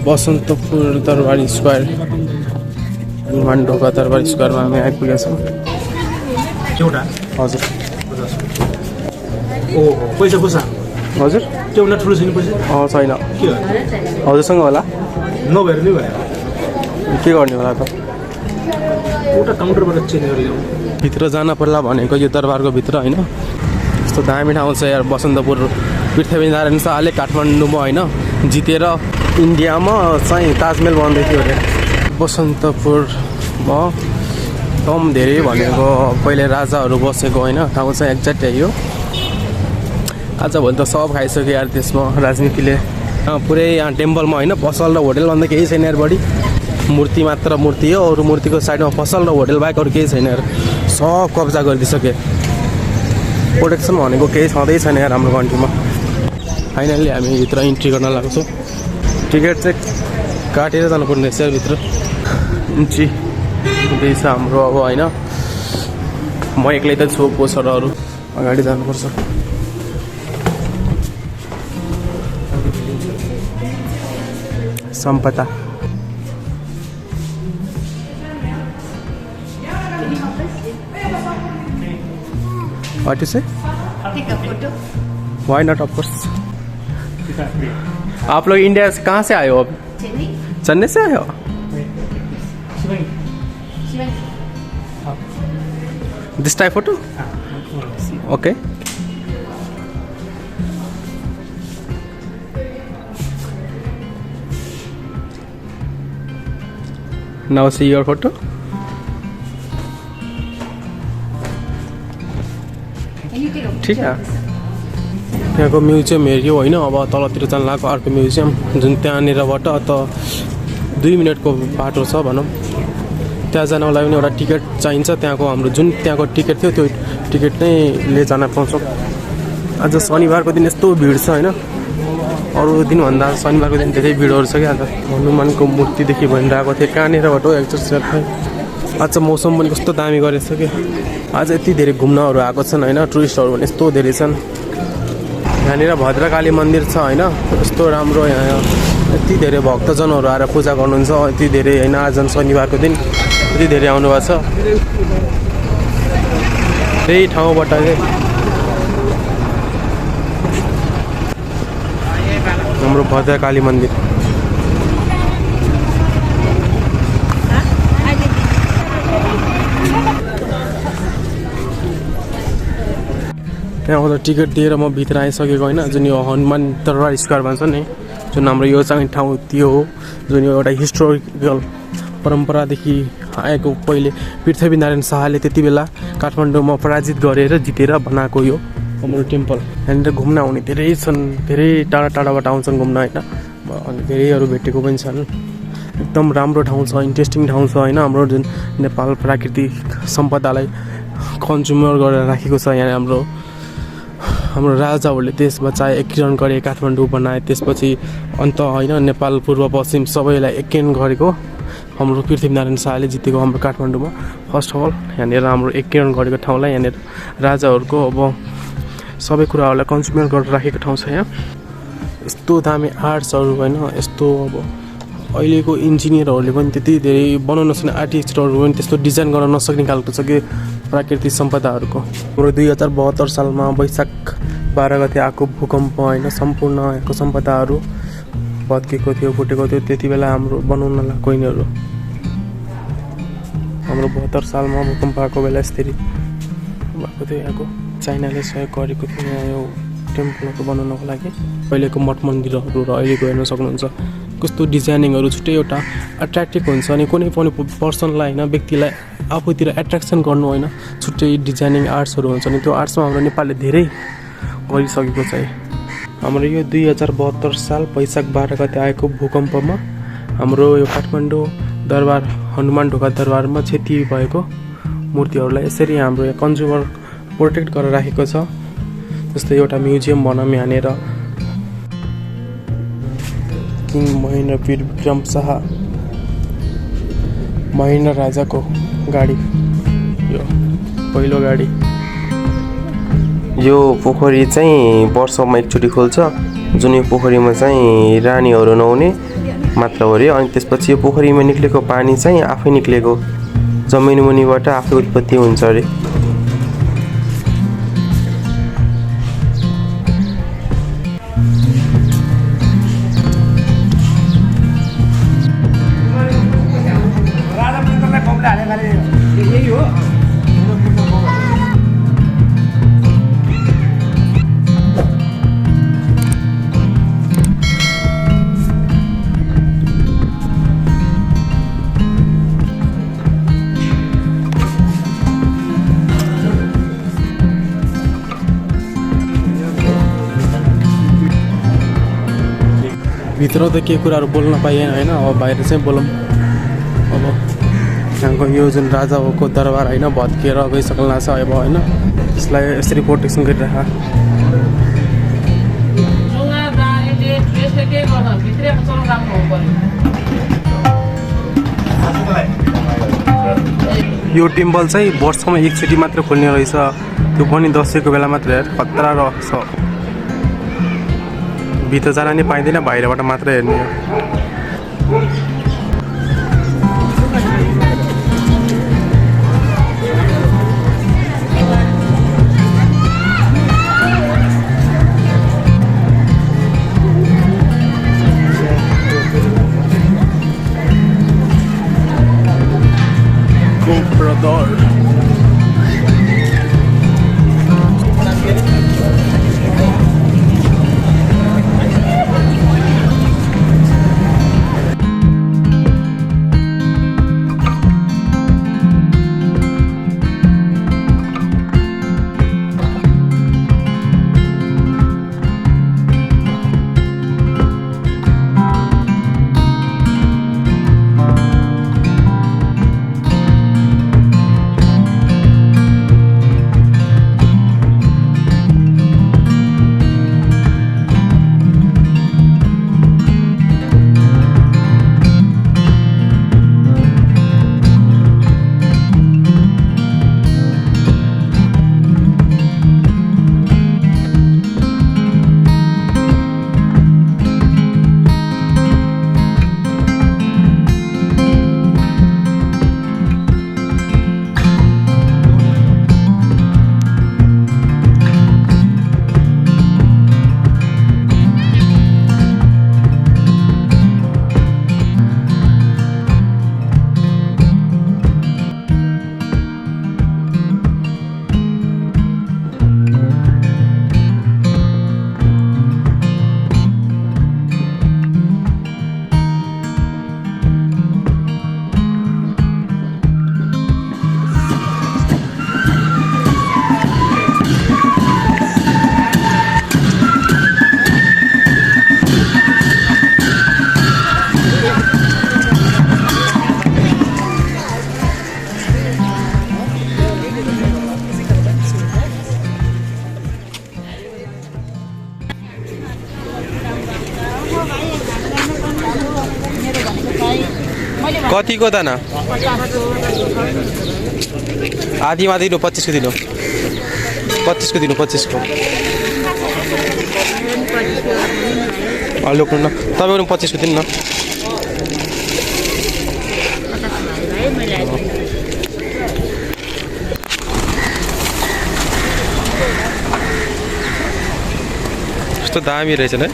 बसन्तपुर दरबारी स्क्वायर हनुमान ढोका दरबार स्क्वायरमा हामी आइपुगेका छौँ। एउटा हजुर ओ पैसा कसो हजुर एउटा ठुलो छैन पैसा छैन के हजुरसँग होला नभएर नि भयो के गर्ने होला त एउटा काउन्टरबाट चेन्ज गरेर भित्र जान पर्ला भनेको यो दरबारको भित्र होइन। यस्तो दामी ठाउँ छ यार बसन्तपुर। पृथ्वी नारायण शाहले काठमाडौँमा होइन जितेर इन्डियामा चाहिँ ताजमहल बनाउँदै थियो अरे। बसन्तपुरमा एकदम धेरै भनेको पहिले राजाहरू बसेको होइन ठाउँ चाहिँ एक्ज्याक्ट हो। आजभोलि त सब खाइसक्यो यार त्यसमा राजनीतिले। पुरै यहाँ टेम्पलमा होइन पसल र होटेल भन्दा केही छैन यार। बढी मूर्ति मात्र मूर्ति हो। अरू मूर्तिको साइडमा पसल र होटेल बाहेक अरू केही छैन यार। सब कब्जा गरिदिइसके। प्रोटेक्सन भनेको केही छँदै छैन यार हाम्रो कन्ट्रीमा। फाइनल्ली हामी भित्र इन्ट्री गर्न लाग्छौँ। टिकट चाहिँ काटेर जानुपर्ने रहेछ भित्र। इन्ट्री हुँदैछ हाम्रो अब होइन। म एक्लै त छु पोसरहरू अगाडि जानुपर्छ। सम्पदा What you say? Take a photo. Why not? Of course. आप लोग इंडिया से कहाँ से आए हो? अब चेन्नई। चेन्नई से आए हो? This type photo? Okay. Now see your photo. ठीक है। त्यहाँको म्युजियम हेऱ्यो होइन। अब तलतिर जान लागेको अर्को म्युजियम जुन त्यहाँनिरबाट त 2 मिनटको बाटो छ भनौँ। त्यहाँ जानको लागि पनि एउटा टिकट चाहिन्छ। त्यहाँको हाम्रो जुन त्यहाँको टिकट थियो त्यो टिकट नै ले जान पाउँछौँ। आज शनिबारको दिन यस्तो भिड छ होइन। अरू दिनभन्दा शनिबारको दिन धेरै भिडहरू छ क्या। आज हनुमानको मूर्तिदेखि भनिरहेको थिएँ कहाँनिरबाट हो एक्ज्याक्ट। आज मौसम पनि कस्तो दामी गरेछ कि। आज यति धेरै घुम्नहरू आएको छन् होइन। टुरिस्टहरू पनि यस्तो धेरै छन्। यहाँनिर भद्रकाली मन्दिर छ होइन। यस्तो राम्रो यहाँ यति धेरै भक्तजनहरू आएर पूजा गर्नुहुन्छ। यति धेरै होइन। आज शनिबारको दिन यति धेरै आउनुभएको छ। त्यही ठाउँबाट हाम्रो भद्रकाली मन्दिर। त्यहाँ आउँदा टिकट दिएर म भित्र आइसकेको होइन। जुन यो हनुमान दरबार स्क्वायर भन्छ नि जुन हाम्रो यो चाहिँ ठाउँ त्यो हो। जुन यो एउटा हिस्टोरिकल परम्परादेखि आएको पहिले पृथ्वी नारायण शाहले त्यति बेला काठमाडौँमा पराजित गरेर जितेर बनाएको यो हाम्रो टेम्पल। यहाँनिर घुम्न आउने धेरै छन्। धेरै टाढा टाढाबाट आउँछन् घुम्न होइन। अनि धेरैहरू भेटेको पनि छन्। एकदम राम्रो ठाउँ छ। इन्ट्रेस्टिङ ठाउँ छ होइन। हाम्रो जुन नेपाल प्राकृतिक सम्पदालाई कन्ज्युमर गरेर राखेको छ यहाँ। हाम्रो राजाहरूले देश बचाए एकीकरण गरे काठमाडौँ बनाए। त्यसपछि अन्त होइन नेपाल पूर्व पश्चिम सबैलाई एकीकरण गरेको हाम्रो पृथ्वी नारायण शाहले जितेको हाम्रो काठमाडौँमा फर्स्ट अफ अल यहाँनिर हाम्रो एकीकरण गरेको ठाउँलाई यहाँनिर राजाहरूको अब सबै कुराहरूलाई कन्ज्युमर गरेर राखेको ठाउँ छ यहाँ। यस्तो दामी आर्ट्सहरू होइन। यस्तो अब अहिलेको इन्जिनियरहरूले पनि त्यति धेरै बनाउन नसक्ने आर्टिस्टहरू पनि त्यस्तो डिजाइन गर्न नसक्ने खालको छ कि प्राकृतिक सम्पदाहरूको। हाम्रो 2072 सालमा वैशाख 12 गते आएको भूकम्प होइन सम्पूर्ण यहाँको सम्पदाहरू भत्केको थियो फुटेको थियो। त्यति बेला हाम्रो बनाउन लगाएको यिनीहरू। हाम्रो 72 सालमा भूकम्प आएको बेला यसरी भएको थियो। यहाँको चाइनाले सहयोग गरेको थियो यहाँ यो टेम्पलहरू बनाउनको लागि। पहिलेको मठ मन्दिरहरू र अहिलेको हेर्न सक्नुहुन्छ कस्तो डिजाइनिङहरू छुट्टै एउटा एट्र्याक्टिभ हुन्छ। अनि कुनै पनि पर्सनलाई होइन व्यक्तिलाई आफूतिर एट्र्याक्सन गर्नु होइन छुट्टै डिजाइनिङ आर्ट्सहरू हुन्छ नि। त्यो आर्ट्समा हाम्रो नेपालले धेरै गरिसकेको छ। हाम्रो यो 2072 साल वैशाख 12 गते आएको भूकम्पमा हाम्रो यो काठमाडौँ दरबार हनुमान ढोका दरबारमा क्षति भएको मूर्तिहरूलाई यसरी हाम्रो यहाँ कन्ज्युमर प्रोटेक्ट गरेर राखेको छ। जस्तै एउटा म्युजियम भनौँ यहाँनिर किङ महेन्द्र विक्रम शाह महेन्द्र राजाको गाडी यो पहिलो गाडी। यो पोखरी चाहिँ वर्षमा एकचोटि खोल्छ। जुन यो पोखरीमा चाहिँ रानीहरू नुहाउने मात्र हो रे। अनि त्यसपछि यो पोखरीमा निक्लेको पानी चाहिँ आफै निक्लेको जमिन मुनिबाट आफै उत्पत्ति हुन्छ अरे। भित्र त केही कुराहरू बोल्न पाइएन होइन। अब बाहिर चाहिँ बोलौँ। अब यहाँको यो जुन राजाको दरबार होइन भत्किएर गइसक्नु छ अब होइन। त्यसलाई यसरी प्रोटेक्सन गरिरहेको। यो टेम्पल चाहिँ वर्षमा एकचोटि मात्र खोल्ने रहेछ, त्यो पनि दसैँको बेला मात्र। खतरा रहेछ। भित्र जान नै पाइँदैन, बाहिरबाट मात्र हेर्ने हो। कतिको दाना? आधीमा दिनु, 25 को दिनु, 25 को दिनु, 25 को। लोक्नु न तपाईँको 25 को दिनु न। कस्तो दामी रहेछ नि।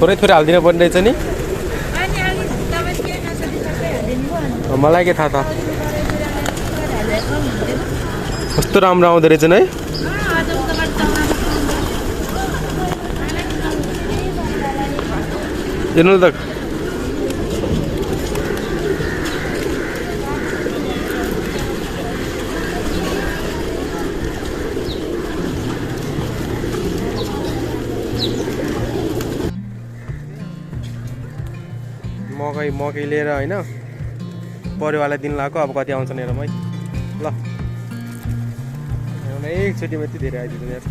थोरै थोरै हालिदिनु पर्ने रहेछ नि। मलाई के थाहा त। कस्तो राम्रो आउँदो रहेछ है। हेर्नु त मकै लिएर होइन परिवारलाई दिन लगाएको। अब कति आउँछन् हेरौँ है। ल एकचोटिमा यति धेरै आइदिन्छ यार।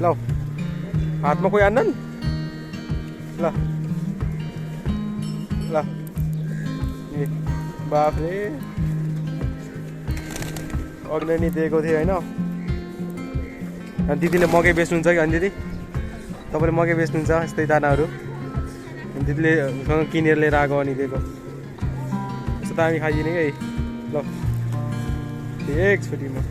ल हातमा कोही हान्नन् ल ल ए बाफरे अघि नि दिएको थिएँ होइन अनि दिदीले मकै बेच्नुहुन्छ कि अनि दिदी तपाईँले मकै बेच्नुहुन्छ यस्तै दानाहरू दिदीले किनेर लिएर आएको अनि दिएको यस्तो दामी खाइदिने कि ल एकचोटिमा